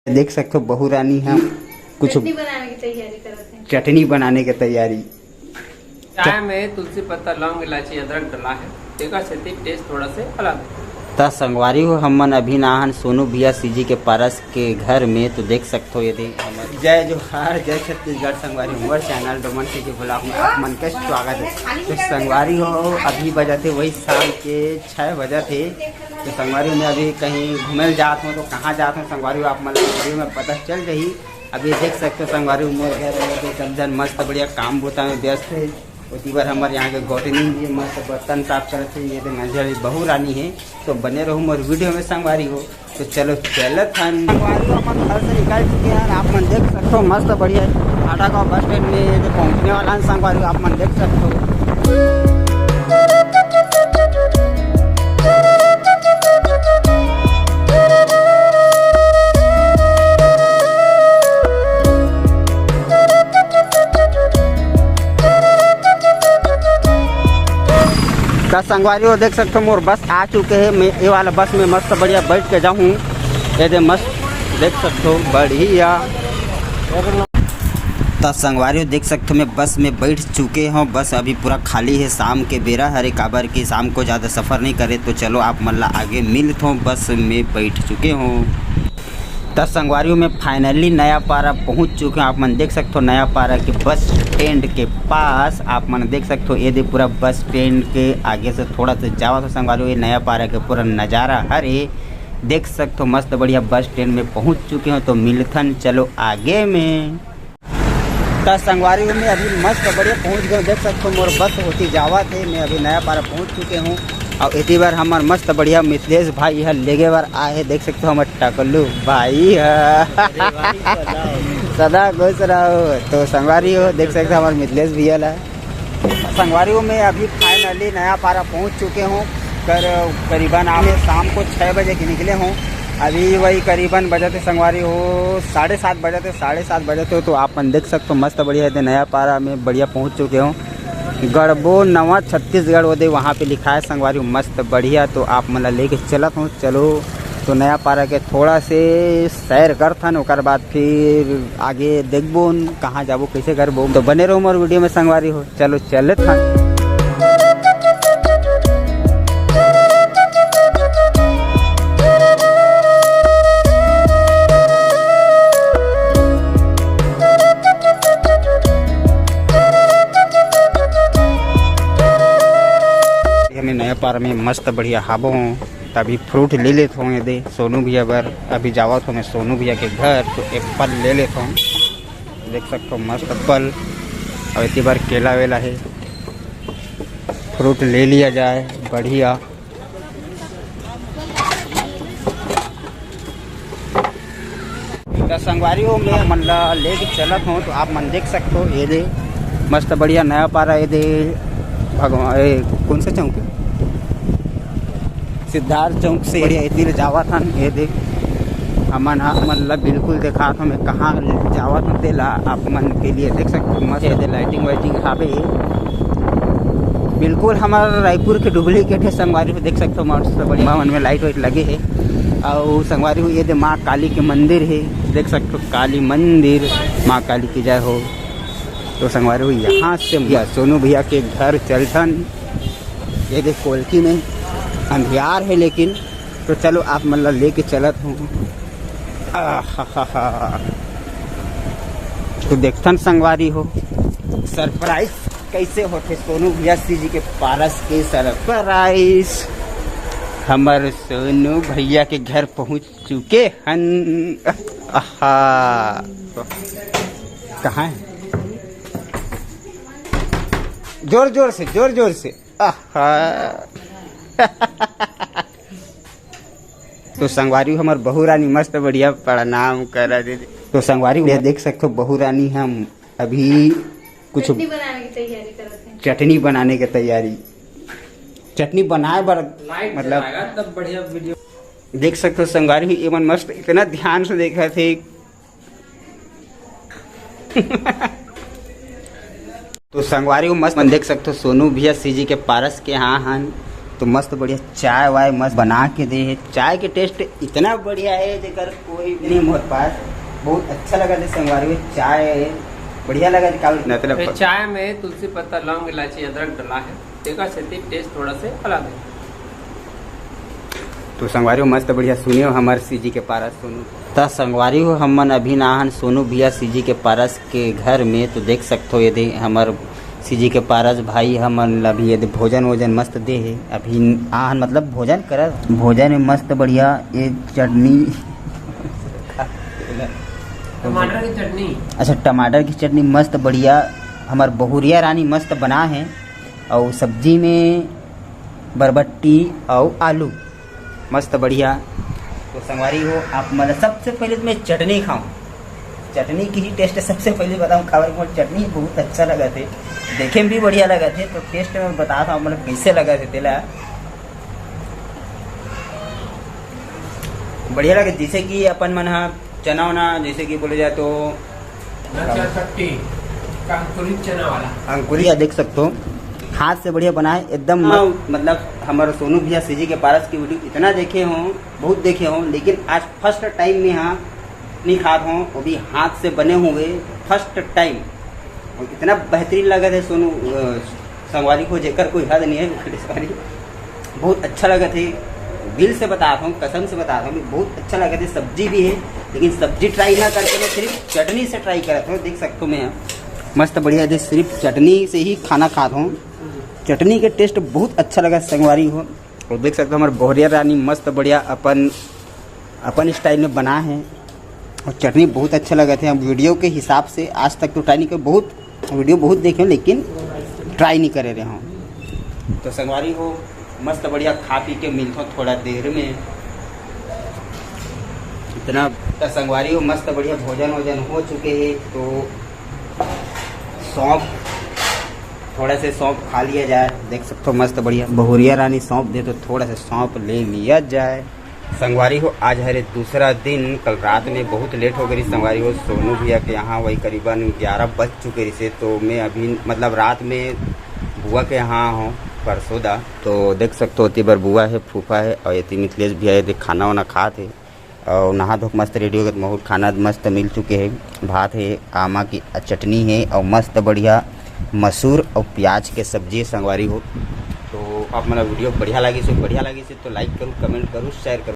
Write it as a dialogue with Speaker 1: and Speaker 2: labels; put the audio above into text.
Speaker 1: देख सकते हो बहू रानी हम कुछ
Speaker 2: चटनी बनाने की तैयारी कर रहे हैं।
Speaker 1: चटनी बनाने की तैयारी।
Speaker 3: चाय में तुलसी पत्ता लौंग इलायची अदरक डला है, तेका से टेस्ट थोड़ा से अलग है।
Speaker 1: ता संगवारी हो हमन अभी नाहन सोनू भैया सीजी के पारस के घर में। तो देख सकते हो यदि जय जोहार जय छत्तीसगढ़ संगवारी हमारे चैनल डोमन से जो ब्लॉग में आप मन का स्वागत है। तो संगवारी हो अभी बजा थे वही शाम के 6 बजे थे। तो संगवारी में अभी कहीं घूमे जात हूँ तो कहाँ जात हूँ संगवारी आप मन में पता चल रही। अभी देख सकते हो संगवारी मोर घर सब जन मस्त बढ़िया काम बोता में व्यस्त है। उसी बार हमारे यहाँ के गौटनी भी मस्त बर्तन साफ करते हैं। ये तो नजर बहू रानी है। तो बने रहो मोर वीडियो में संगवारी हो। तो चलो चलत हन संगवारी हो अपन घर से निकल चुके हैं। आप मन देख सकते हो मस्त बढ़िया भाटा गाँव बस स्टैंड में जो पहुँचने वाला है संगवारी आप मन देख सकते हो। संगवारी हो देख सकते हो मोर बस आ चुके हैं। मैं ये वाला बस में मस्त बढ़िया बैठ के जाऊँ। ये दे मस्त देख सकते हो बढ़िया। तो संगवारी हो देख सकते हो मैं बस में बैठ चुके हूँ। बस अभी पूरा खाली है, शाम के बेरा हरे काबर की शाम को ज़्यादा सफ़र नहीं करे। तो चलो आप मल्ला आगे मिलते हो। बस में बैठ चुके हूँ। तो संगवारी में फाइनली नया पारा पहुंच चुके हैं। आप मन देख सकते हो नया पारा के बस स्टैंड के पास। आप मन देख सकते हो ये दे पूरा बस स्टैंड के आगे से थोड़ा सा जावा तो संगवारी ये नया पारा के पूरा नज़ारा हरे देख सकते हो मस्त बढ़िया बस स्टैंड में पहुंच चुके हो। तो मिलथन चलो आगे में। तो संगवारी में अभी मस्त बढ़िया पहुँच गए। देख सकते हो मोर बस होती जावा थे। मैं अभी नया पारा पहुँच चुके हूँ। और इसी बार हमार मस्त बढ़िया मिथिलेश भाई यहाँ लेगे बार आए। देख सकते हो हमारे टकलू भाई है सदा खुश रहो। तो संगवारी हो देख सकते हो हमारे मिथिलेश भैया ला। संगवारी में अभी फाइनली नया पारा पहुँच चुके हूँ। करीबन आप शाम को 6 बजे के निकले हूँ। अभी वही करीबन बजे थे संगवारी हो 7:30 बजे थे 7:30 बजे थे। तो आप देख सकते हो मस्त बढ़िया नया पारा में बढ़िया पहुँच चुके हूँ। गढ़बो नवा छत्तीसगढ़ वो दे वहाँ पे लिखा है संगवारी मस्त बढ़िया। तो आप मतलब लेके चलत हूँ। चलो तो नया पारा के थोड़ा से सैर करथन ओकर बाद फिर आगे देखबो कहाँ जाबो कैसे करबो। तो बने रहो मोर वीडियो में संगवारी हो। चलो चलत हन। नया पारा में मस्त बढ़िया हाबो हूँ। तभी फ्रूट ले लेता हूँ। ये दे सोनू भैया बर अभी जावा तो मैं सोनू भैया के घर। तो एप्पल ले लेता हूँ। देख सकते हो मस्त एप्पल और इतनी बार केला वेला है। फ्रूट ले लिया जाए बढ़िया। तो संगवारी हो मैं मतलब लेके चलत हूँ। तो आप मन देख सकते हो ये दे मस्त बढ़िया नया पारा। ये दे भगवान कौन सा चौक सिद्धार्थ चौक से इधर जावा था। ये देख अमन मतलब बिल्कुल देखा था मैं कहाँ जावा था तेला आप मन के लिए देख सकते हो मस्त ये लाइटिंग वाइटिंग हावे बिल्कुल हमारा रायपुर के डुप्लीकेट है। संगवारी देख सकते हो मस्त बढ़िया मन में लाइट वाइट लगे है। और संगवारी ये दे माँ काली के मंदिर है। देख सकते हो काली मंदिर माँ काली की जय हो। तो संगवारी हुई यहाँ से भैया सोनू भैया के घर चलथन। ये देख कोलकी में अंधियार है लेकिन। तो चलो आप मतलब लेके चलत हूँ। तो देखथन संगवारी हो सरप्राइज कैसे होते सोनू भैया जी के पारस के सरप्राइज। हमारे सोनू भैया के घर पहुँच चुके हन। कहाँ है जोर जोर से तो संगवारी हमार बहू रानी मस्त बढ़िया प्रणाम करा दे। तो संगवारी देख सकते हो बहू रानी हम अभी कुछ
Speaker 2: चटनी बनाने की तैयारी कर रहे हैं।
Speaker 1: चटनी बनाने की तैयारी। चटनी बनाए बर मतलब
Speaker 3: तब बढ़िया वीडियो
Speaker 1: देख सकते हो संगवारी एवं मस्त इतना ध्यान से देखा थे। तो संगवारी मस्त देख सकते हो सोनू भैया सीजी के पारस के यहाँ हन। तो मस्त बढ़िया चाय वाय मस्त बना के दे है। चाय के टेस्ट इतना बढ़िया है जेकर कोई नहीं मोर पास। बहुत अच्छा लगा थे संगवारी में चाय बढ़िया लगा था। मतलब
Speaker 3: चाय में तुलसी पत्ता लौंग इलायची अदरक डला है, तेका से टेस्ट थोड़ा से अलग है।
Speaker 1: तो संगवारी मस्त बढ़िया सुनियो हमारे सीजी के पारस सोनू तो संगवारी हो हमन अभी नाहन सोनू भैया सीजी के पारस के घर में। तो देख सकते हो यदि हमार सीजी के पारस भाई हमन अभी यदि भोजन वोजन मस्त दे है। अभी आहन मतलब भोजन कर भोजन में मस्त बढ़िया ये चटनी
Speaker 3: टमाटर की चटनी।
Speaker 1: अच्छा टमाटर की चटनी मस्त बढ़िया हमार बहुरिया रानी मस्त बना है। और सब्जी में बरबट्टी और आलू मस्त बढ़िया। तो संगवारी हो आप मतलब सबसे पहले तो मैं चटनी खाऊं। चटनी की ही टेस्ट सबसे पहले बताऊं खावर को चटनी बहुत अच्छा लगा थे, देखे में भी बढ़िया लगा थे। तो टेस्ट में बताता हूँ मतलब कैसे लगा थे तेला बढ़िया लगे। जैसे कि अपन मन चना वना जैसे कि बोले जाए तो
Speaker 3: चना वाला
Speaker 1: अंकुरिया देख सकते हो हाथ से बढ़िया बना है एकदम। मतलब हमारे सोनू भैया सीजी के पारस की वीडियो इतना देखे हों बहुत देखे हों, लेकिन आज फर्स्ट टाइम में यहाँ नहीं खा हों वो भी हाथ से बने हुए फर्स्ट टाइम। और इतना बेहतरीन लगा था सोनू संगवारी को जेकर कोई हद नहीं है। बहुत अच्छा लगा थे, दिल से बताता हूँ कसम से बताता हूँ बहुत अच्छा लगा था। सब्जी भी है लेकिन सब्जी ट्राई ना करके मैं सिर्फ चटनी से ट्राई करा था। देख सकते हो मैं मस्त बढ़िया थे सिर्फ चटनी से ही खाना खाता हूँ। चटनी के टेस्ट बहुत अच्छा लगा संगवारी हो। और देख सकते हो हमारे बहुरिया रानी मस्त बढ़िया अपन स्टाइल में बना है। और चटनी बहुत अच्छा लगा थे। हम वीडियो के हिसाब से आज तक तो ट्राई नहीं कर बहुत वीडियो बहुत देखे लेकिन ट्राई नहीं करे रहे हों। तो संगवारी हो मस्त बढ़िया खा पी के मिलता हूँ थोड़ा देर में इतना। तो संगवारी हो मस्त बढ़िया भोजन वोजन हो चुके हैं। तो सौंफ थोड़ा से सौंफ खा लिया जाए। देख सकते हो मस्त बढ़िया बहुरिया रानी सौंफ दे तो थोड़ा सा सौंफ ले लिया जाए। संगवारी हो आज है दूसरा दिन। कल रात में बहुत लेट हो गई संगवारी हो सोनू भैया के यहाँ वही करीबन 11 बज चुके से। तो मैं अभी मतलब रात में बुआ के यहाँ हूँ परसों दा। तो देख सकते हो तीबर बुआ है फूफा है और ये मिथिलेश भैया है खाना वाना खा थे और नहा धो मस्त रेडी हो गए। बहुत खाना मस्त मिल चुके हैं। भात है आमा की चटनी है और मस्त बढ़िया मसूर और प्याज के सब्जी संगवारी हो। तो आप मतलब वीडियो बढ़िया लगी से तो लाइक करो कमेंट करो शेयर करो।